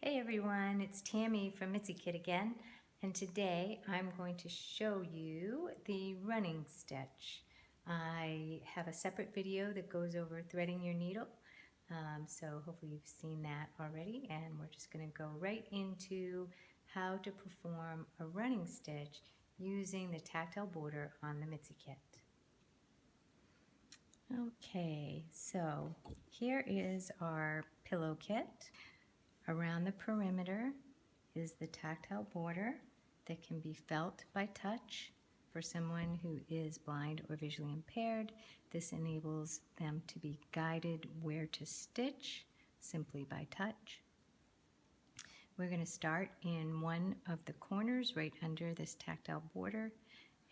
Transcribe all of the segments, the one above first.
Hey everyone, it's Tammy from Mitsy Kit again, and today I'm going to show you the running stitch. I have a separate video that goes over threading your needle, so hopefully you've seen that already, and we're just going to go right into how to perform a running stitch using the tactile border on the Mitsy Kit. Okay, so here is our pillow kit. Around the perimeter is the tactile border that can be felt by touch. For someone who is blind or visually impaired, this enables them to be guided where to stitch simply by touch. We're going to start in one of the corners right under this tactile border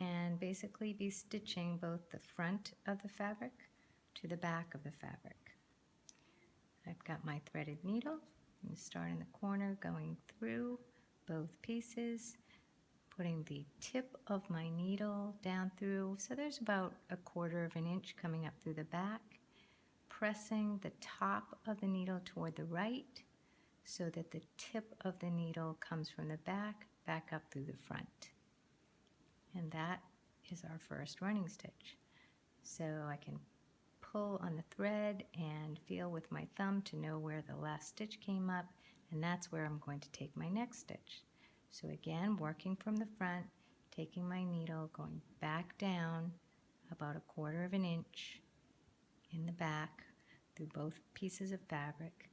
and basically be stitching both the front of the fabric to the back of the fabric. I've got my threaded needle. I'm going to start in the corner, going through both pieces, putting the tip of my needle down through, so there's about 1/4 of an inch coming up through the back, pressing the top of the needle toward the right so that the tip of the needle comes from the back up through the front. And that is our first running stitch. So I can pull on the thread and feel with my thumb to know where the last stitch came up, and that's where I'm going to take my next stitch. So again, working from the front, taking my needle, going back down about 1/4 of an inch in the back through both pieces of fabric,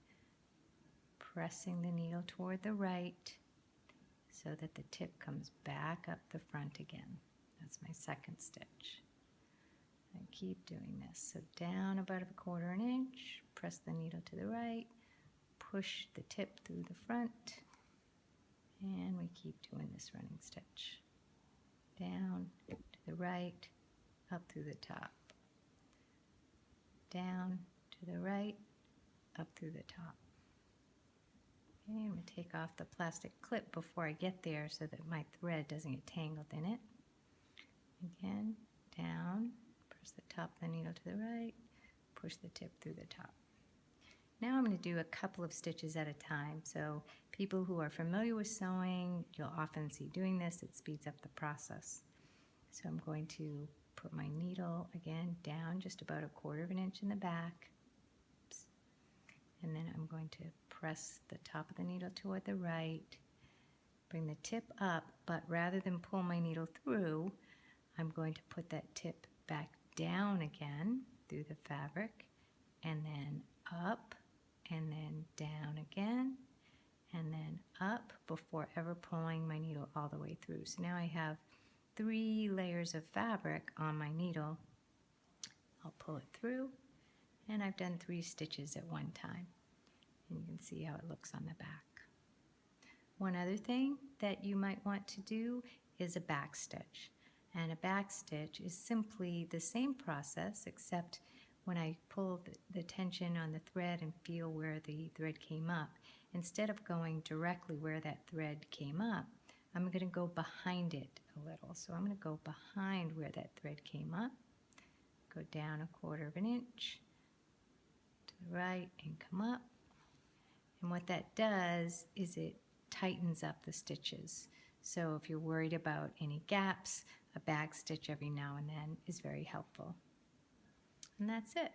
pressing the needle toward the right so that the tip comes back up the front again. That's my second stitch. I keep doing this. So down about 1/4 an inch, press the needle to the right, push the tip through the front, and we keep doing this running stitch. Down to the right, up through the top. Down to the right, up through the top. Okay, I'm going to take off the plastic clip before I get there so that my thread doesn't get tangled in it. Again, down. Press the top of the needle to the right, push the tip through the top. Now I'm going to do a couple of stitches at a time. So people who are familiar with sewing, you'll often see doing this. It speeds up the process. So I'm going to put my needle again down just about 1/4 of an inch in the back. Oops. And then I'm going to press the top of the needle toward the right, bring the tip up, but rather than pull my needle through, I'm going to put that tip back down again through the fabric, and then up, and then down again, and then up before ever pulling my needle all the way through. So now I have 3 layers of fabric on my needle. I'll pull it through, and I've done 3 stitches at one time. And you can see how it looks on the back. One other thing that you might want to do is a back stitch. And a back stitch is simply the same process, except when I pull the tension on the thread and feel where the thread came up, instead of going directly where that thread came up, I'm going to go behind it a little. So I'm going to go behind where that thread came up, go down 1/4 of an inch to the right and come up. And what that does is it tightens up the stitches. So if you're worried about any gaps, a back stitch every now and then is very helpful. And that's it.